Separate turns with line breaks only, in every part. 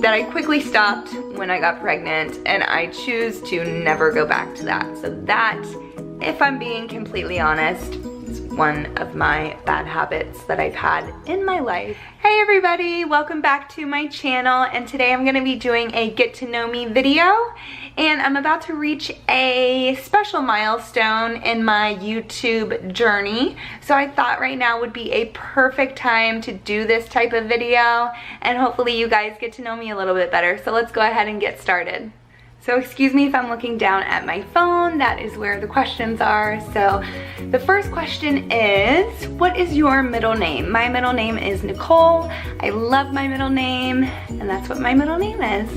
that I quickly stopped when I got pregnant, and I choose to never go back to that. So that, if I'm being completely honest, is one of my bad habits that I've had in my life. Hey everybody, welcome back to my channel, and today I'm gonna be doing a get to know me video, and I'm about to reach a special milestone in my YouTube journey. So I thought right now would be a perfect time to do this type of video, and hopefully you guys get to know me a little bit better. So let's go ahead and get started. So excuse me if I'm looking down at my phone, that is where the questions are. So the first question is, what is your middle name? My middle name is Nicole. I love my middle name, and that's what my middle name is.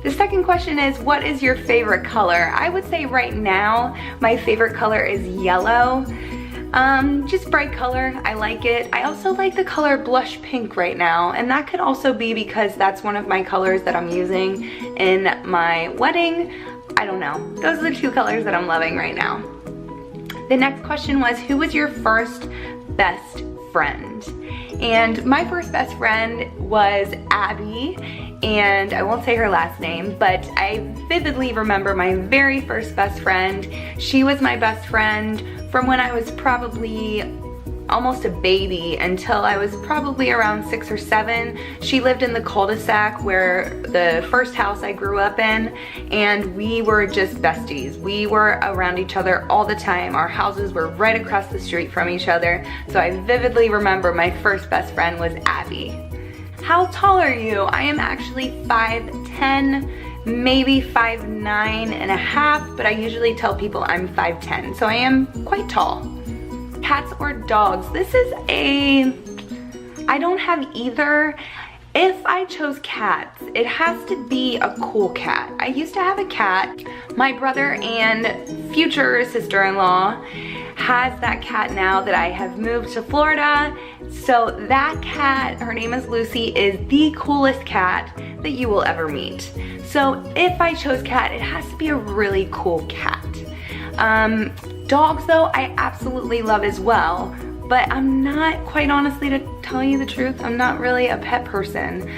The second question is, what is your favorite color? I would say right now, my favorite color is yellow. Just bright color, I like it. I also like the color blush pink right now, and that could also be because that's one of my colors that I'm using in my wedding. I don't know. Those are the two colors that I'm loving right now. The next question was, who was your first best friend? And my first best friend was Abby, and I won't say her last name, but I vividly remember my very first best friend. She was my best friend from when I was probably almost a baby until I was probably around 6 or 7. She lived in the cul-de-sac where the first house I grew up in, and we were just besties. We were around each other all the time. Our houses were right across the street from each other. So I vividly remember my first best friend was Abby. How tall are you? I am actually 5'10", maybe 5'9.5", but I usually tell people I'm 5'10", so I am quite tall. Cats or dogs? This is I don't have either. If I chose cats, it has to be a cool cat. I used to have a cat. My brother and future sister-in-law has that cat now that I have moved to Florida. So that cat, her name is Lucy, is the coolest cat that you will ever meet. So if I chose cat, it has to be a really cool cat. Dogs though, I absolutely love as well, but I'm not, quite honestly, to tell you the truth, I'm not really a pet person.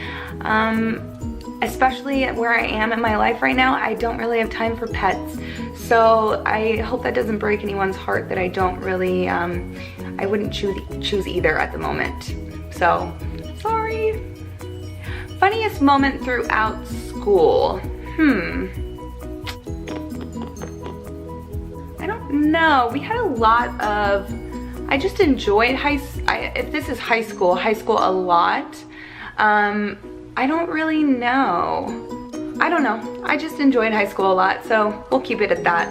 Especially where I am in my life right now, I don't really have time for pets. So I hope that doesn't break anyone's heart that I don't really, I wouldn't choose either at the moment. So, sorry. Funniest moment throughout school? I don't know. We had a lot of, I just enjoyed if this is high school a lot. I don't really know. I don't know. I just enjoyed high school a lot, so we'll keep it at that.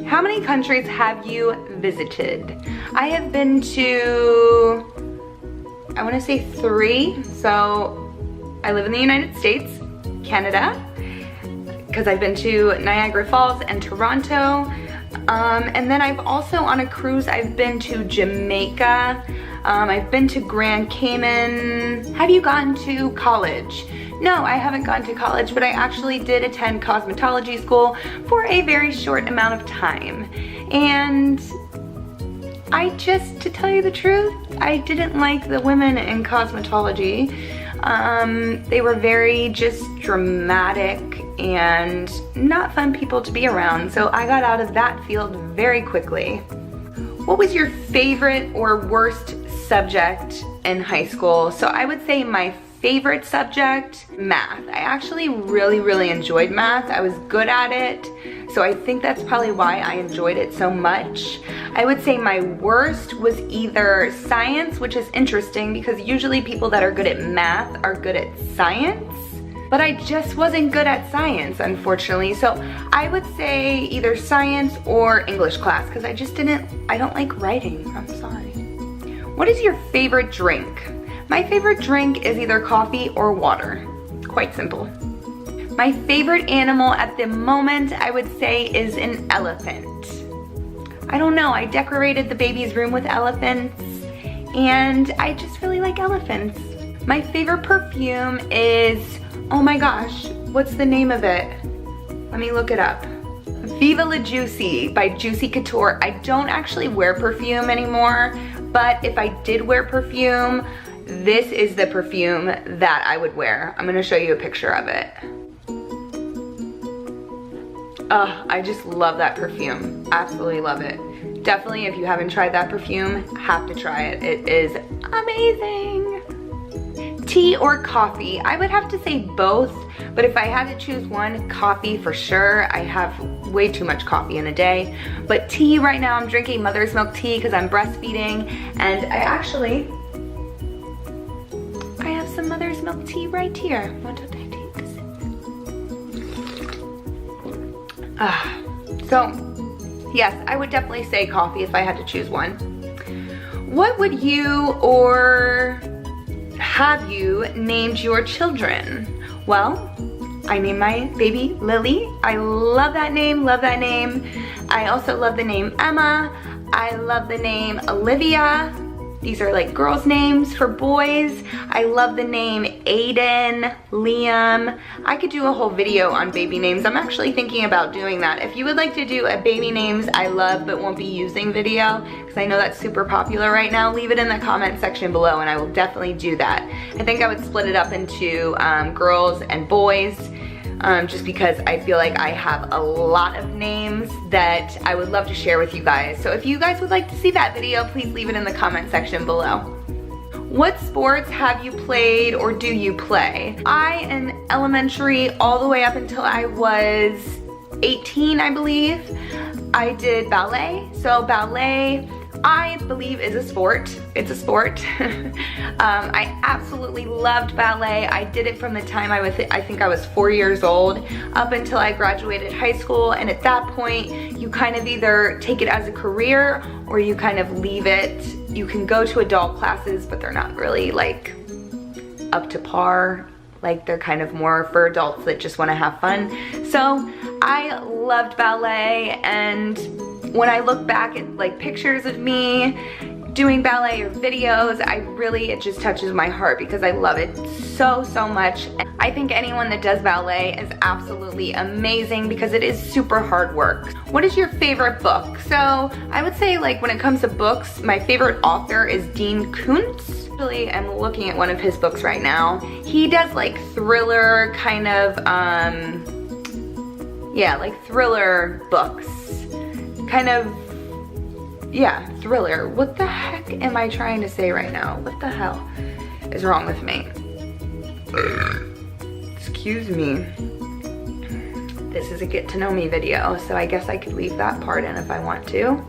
How many countries have you visited? I have been to, I want to say 3. So I live in the United States, Canada, because I've been to Niagara Falls and Toronto. And then I've also, on a cruise, I've been to Jamaica. I've been to Grand Cayman. Have you gone to college? No, I haven't gone to college, but I actually did attend cosmetology school for a very short amount of time. And to tell you the truth, I didn't like the women in cosmetology. They were very just dramatic and not fun people to be around, so I got out of that field very quickly. What was your favorite or worst subject in high school? So I would say my favorite subject, math. I actually really enjoyed math. I was good at it, so I think that's probably why I enjoyed it so much. I would say my worst was either science, which is interesting because usually people that are good at math are good at science, but I just wasn't good at science, unfortunately. So I would say either science or English class because I don't like writing. I'm sorry. What is your favorite drink? My favorite drink is either coffee or water. Quite simple. My favorite animal at the moment, I would say, is an elephant. I don't know, I decorated the baby's room with elephants, and I just really like elephants. My favorite perfume is, oh my gosh, what's the name of it? Let me look it up. Viva La Juicy by Juicy Couture. I don't actually wear perfume anymore, but if I did wear perfume, this is the perfume that I would wear. I'm gonna show you a picture of it. I just love that perfume. Absolutely love it. Definitely, if you haven't tried that perfume, have to try it. It is amazing. Tea or coffee? I would have to say both, but if I had to choose one, coffee for sure. I have way too much coffee in a day. But tea right now, I'm drinking mother's milk tea because I'm breastfeeding, and I have some mother's milk tea right here. What did I take? So, yes, I would definitely say coffee if I had to choose one. What would you or have you named your children? Well, I named my baby Lily. I love that name, love that name. I also love the name Emma. I love the name Olivia. These are like girls' names for boys. I love the name Aiden, Liam. I could do a whole video on baby names. I'm actually thinking about doing that. If you would like to do a baby names I love but won't be using video, because I know that's super popular right now, leave it in the comment section below and I will definitely do that. I think I would split it up into girls and boys. Just because I feel like I have a lot of names that I would love to share with you guys. So if you guys would like to see that video, please leave it in the comment section below. What sports have you played or do you play? In elementary all the way up until I was 18, I believe, I did ballet. So ballet, I believe, is a sport. It's a sport. I absolutely loved ballet. I did it from the time I think I was 4 years old up until I graduated high school, and at that point you kind of either take it as a career or you kind of leave it. You can go to adult classes, but they're not really like up to par. Like they're kind of more for adults that just want to have fun. So I loved ballet, and when I look back at like pictures of me doing ballet or videos, it just touches my heart because I love it so much. I think anyone that does ballet is absolutely amazing because it is super hard work. What is your favorite book? So I would say, like, when it comes to books, my favorite author is Dean Koontz. Actually, I'm looking at one of his books right now. He does like thriller kind of, yeah, like thriller books. Kind of, yeah, thriller. What the heck am I trying to say right now? What the hell is wrong with me? Excuse me. This is a get to know me video, so I guess I could leave that part in if I want to.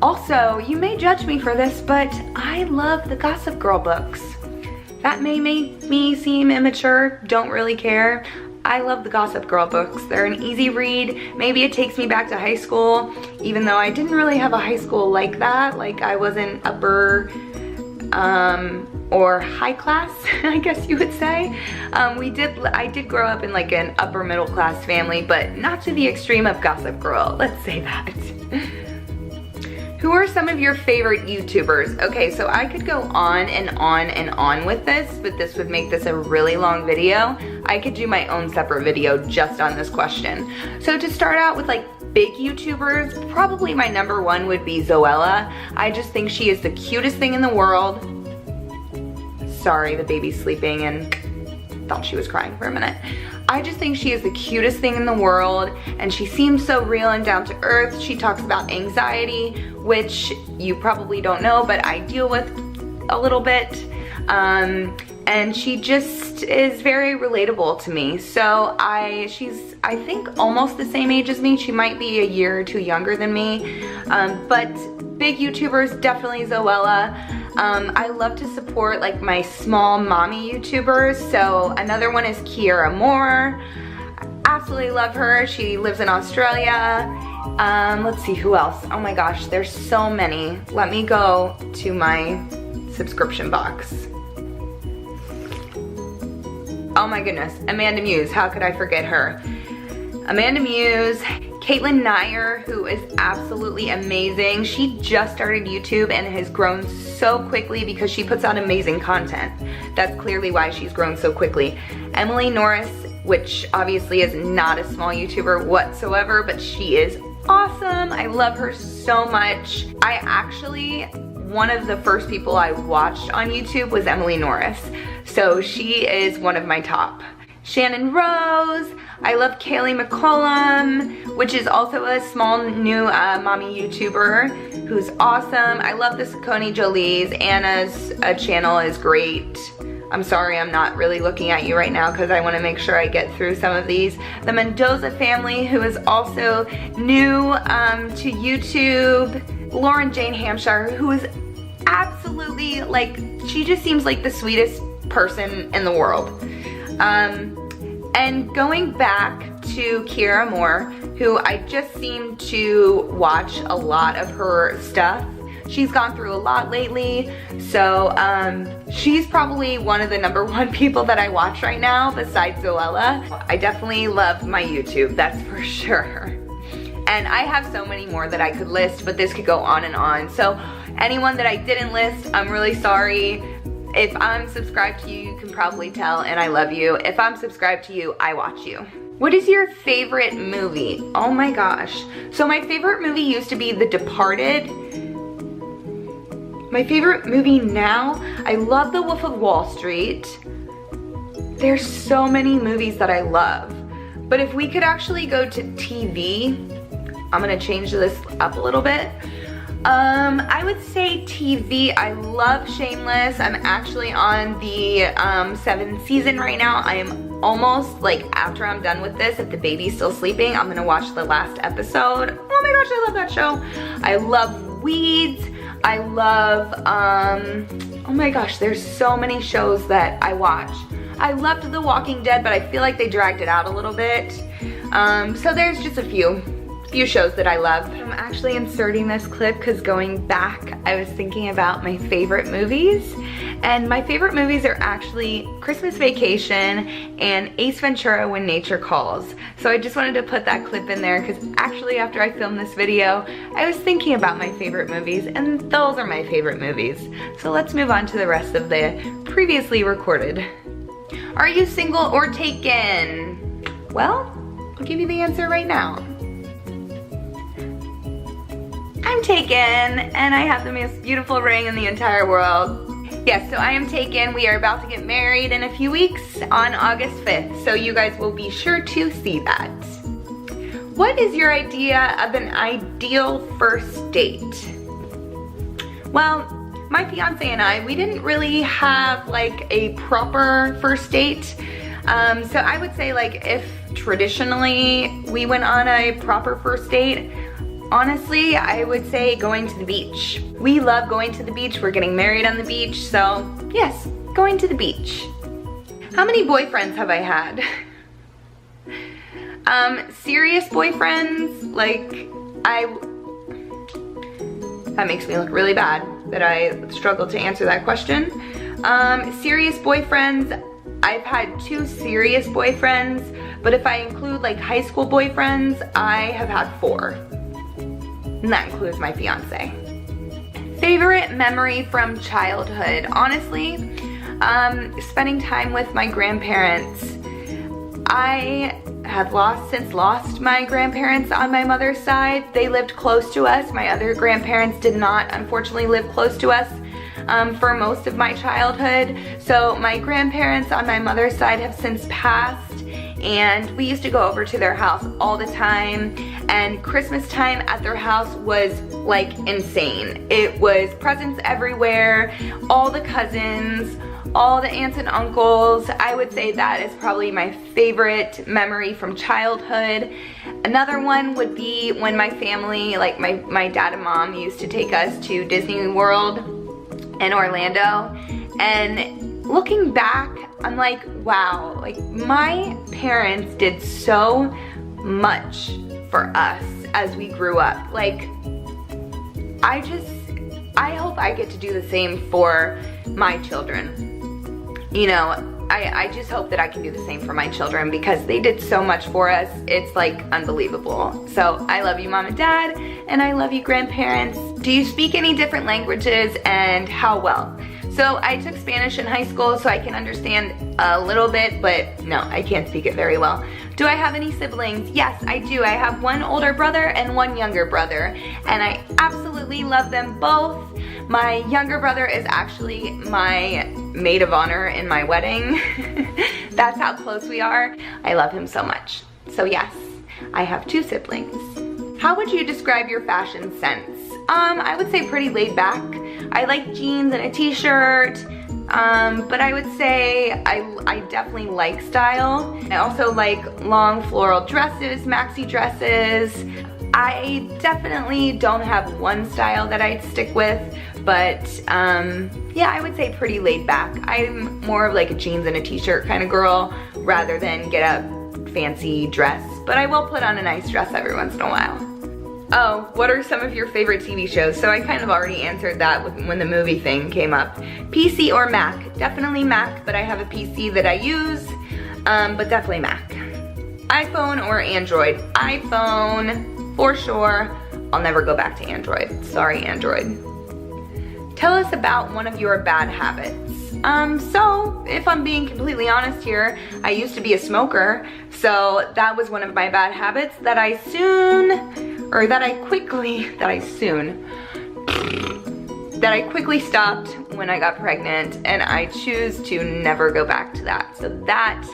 Also, you may judge me for this, but I love the Gossip Girl books. That may make me seem immature, don't really care. I love the Gossip Girl books. They're an easy read. Maybe it takes me back to high school, even though I didn't really have a high school like that. Like I wasn't upper or high class, I guess you would say. I did grow up in like an upper middle class family, but not to the extreme of Gossip Girl, let's say that. Who are some of your favorite YouTubers? Okay, so I could go on and on and on with this, but this would make this a really long video. I could do my own separate video just on this question. So to start out with like big YouTubers, probably my number one would be Zoella. I just think she is the cutest thing in the world. Sorry, the baby's sleeping and thought she was crying for a minute. I just think she is the cutest thing in the world, and she seems so real and down to earth. She talks about anxiety, which you probably don't know, but I deal with a little bit. And she just is very relatable to me. So she's, I think, almost the same age as me. She might be a year or two younger than me. But big YouTubers, definitely Zoella. I love to support like my small mommy YouTubers. So another one is Keiara. I absolutely love her. She lives in Australia. Let's see who else. Oh my gosh, there's so many. Let me go to my subscription box. Oh my goodness, AmandaMuse, how could I forget her? AmandaMuse, Caitlyn Neier, who is absolutely amazing. She just started YouTube and has grown so quickly because she puts out amazing content. That's clearly why she's grown so quickly. Norris, which obviously is not a small YouTuber whatsoever, but she is awesome. I love her so much. I actually one of the first people I watched on YouTube was Emily Norris. So she is one of my top. Shannon Rose, I love Kailey McCollum, which is also a small new mommy YouTuber who's awesome. I love the SacconeJolys. Anna's channel is great. I'm sorry I'm not really looking at you right now because I want to make sure I get through some of these. The Mendoza family, who is also new to YouTube. Lauren Jane Hampshire, who is absolutely, like, she just seems like the sweetest person in the world. And going back to Keiara Moore, who I just seem to watch a lot of her stuff. She's gone through a lot lately, so she's probably one of the #1 people that I watch right now besides Zoella. I definitely love my YouTube, that's for sure. And I have so many more that I could list, but this could go on and on. So anyone that I didn't list, I'm really sorry. If I'm subscribed to you, you can probably tell, and I love you. If I'm subscribed to you, I watch you. What is your favorite movie? Oh my gosh. So my favorite movie used to be The Departed. My favorite movie now, I love The Wolf of Wall Street. There's so many movies that I love. But if we could actually go to TV, I'm gonna change this up a little bit. I would say TV, I love Shameless. I'm actually on the 7th season right now. I am almost, like, after I'm done with this, if the baby's still sleeping, I'm gonna watch the last episode. Oh my gosh, I love that show. I love Weeds. I love, oh my gosh, there's so many shows that I watch. I loved The Walking Dead, but I feel like they dragged it out a little bit. So there's just a few shows that I love. I'm actually inserting this clip because going back, I was thinking about my favorite movies. And my favorite movies are actually Christmas Vacation and Ace Ventura: When Nature Calls. So I just wanted to put that clip in there because actually after I filmed this video, I was thinking about my favorite movies, and those are my favorite movies. So let's move on to the rest of the previously recorded. Are you single or taken? Well, I'll give you the answer right now. I'm taken, and I have the most beautiful ring in the entire world. Yes, so I am taken. We are about to get married in a few weeks on August 5th, so you guys will be sure to see that. What is your idea of an ideal first date? Well, my fiance and I, we didn't really have like a proper first date. So I would say, like, if traditionally we went on a proper first date, honestly, I would say going to the beach. We love going to the beach. We're getting married on the beach, so yes, going to the beach. How many boyfriends have I had? Serious boyfriends, like, that makes me look really bad that I struggle to answer that question. Serious boyfriends, I've had 2 serious boyfriends, but if I include like high school boyfriends, I have had 4. And that includes my fiance. Favorite memory from childhood? Honestly, spending time with my grandparents. I have since lost my grandparents on my mother's side. They lived close to us. My other grandparents did not, unfortunately, live close to us for most of my childhood. So my grandparents on my mother's side have since passed, and we used to go over to their house all the time, and Christmas time at their house was like insane. It was presents everywhere, all the cousins, all the aunts and uncles. I would say that is probably my favorite memory from childhood. Another one would be when my family, like my dad and mom, used to take us to Disney World in Orlando, and looking back, I'm like, wow, like my parents did so much for us as we grew up. Like, I hope I get to do the same for my children. You know, I just hope that I can do the same for my children because they did so much for us. It's like unbelievable. So I love you, Mom and Dad, and I love you, grandparents. Do you speak any different languages, and how well? So I took Spanish in high school, so I can understand a little bit, but no, I can't speak it very well. Do I have any siblings? Yes, I do. I have one older brother and one younger brother, and I absolutely love them both. My younger brother is actually my maid of honor in my wedding. That's how close we are. I love him so much. So yes, I have 2 siblings. How would you describe your fashion sense? I would say pretty laid back. I like jeans and a t-shirt, but I would say I definitely like style. I also like long floral dresses, maxi dresses. I definitely don't have one style that I'd stick with, but yeah, I would say pretty laid back. I'm more of like a jeans and a t-shirt kind of girl rather than get a fancy dress, but I will put on a nice dress every once in a while. Oh, what are some of your favorite TV shows? So I kind of already answered that when the movie thing came up. PC or Mac? Definitely Mac, but I have a PC that I use, but definitely Mac. iPhone or Android? iPhone, for sure. I'll never go back to Android. Sorry, Android. Tell us about one of your bad habits. So if I'm being completely honest here, I used to be a smoker, so that was one of my bad habits that I quickly stopped when I got pregnant, and I choose to never go back to that. So that,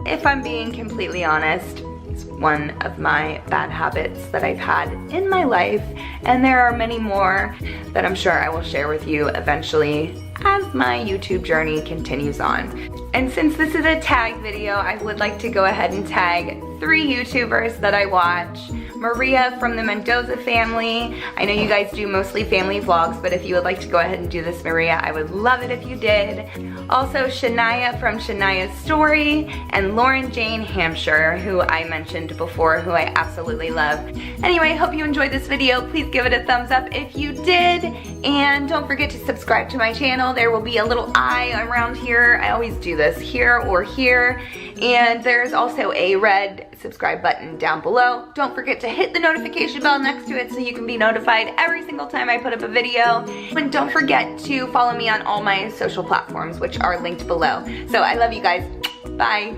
if I'm being completely honest, is one of my bad habits that I've had in my life, and there are many more that I'm sure I will share with you eventually as my YouTube journey continues on. And since this is a tag video, I would like to go ahead and tag 3 YouTubers that I watch. Maria from the Mendoza family. I know you guys do mostly family vlogs, but if you would like to go ahead and do this, Maria, I would love it if you did. Also Shania from Shania's Story, and Lauren Jane Hampshire, who I mentioned before, who I absolutely love. Anyway, hope you enjoyed this video. Please give it a thumbs up if you did, and don't forget to subscribe to my channel. There will be a little eye around here. I always do this, here or here, and there's also a red subscribe button down below. Don't forget to hit the notification bell next to it so you can be notified every single time I put up a video. And don't forget to follow me on all my social platforms, which are linked below. So I love you guys. Bye.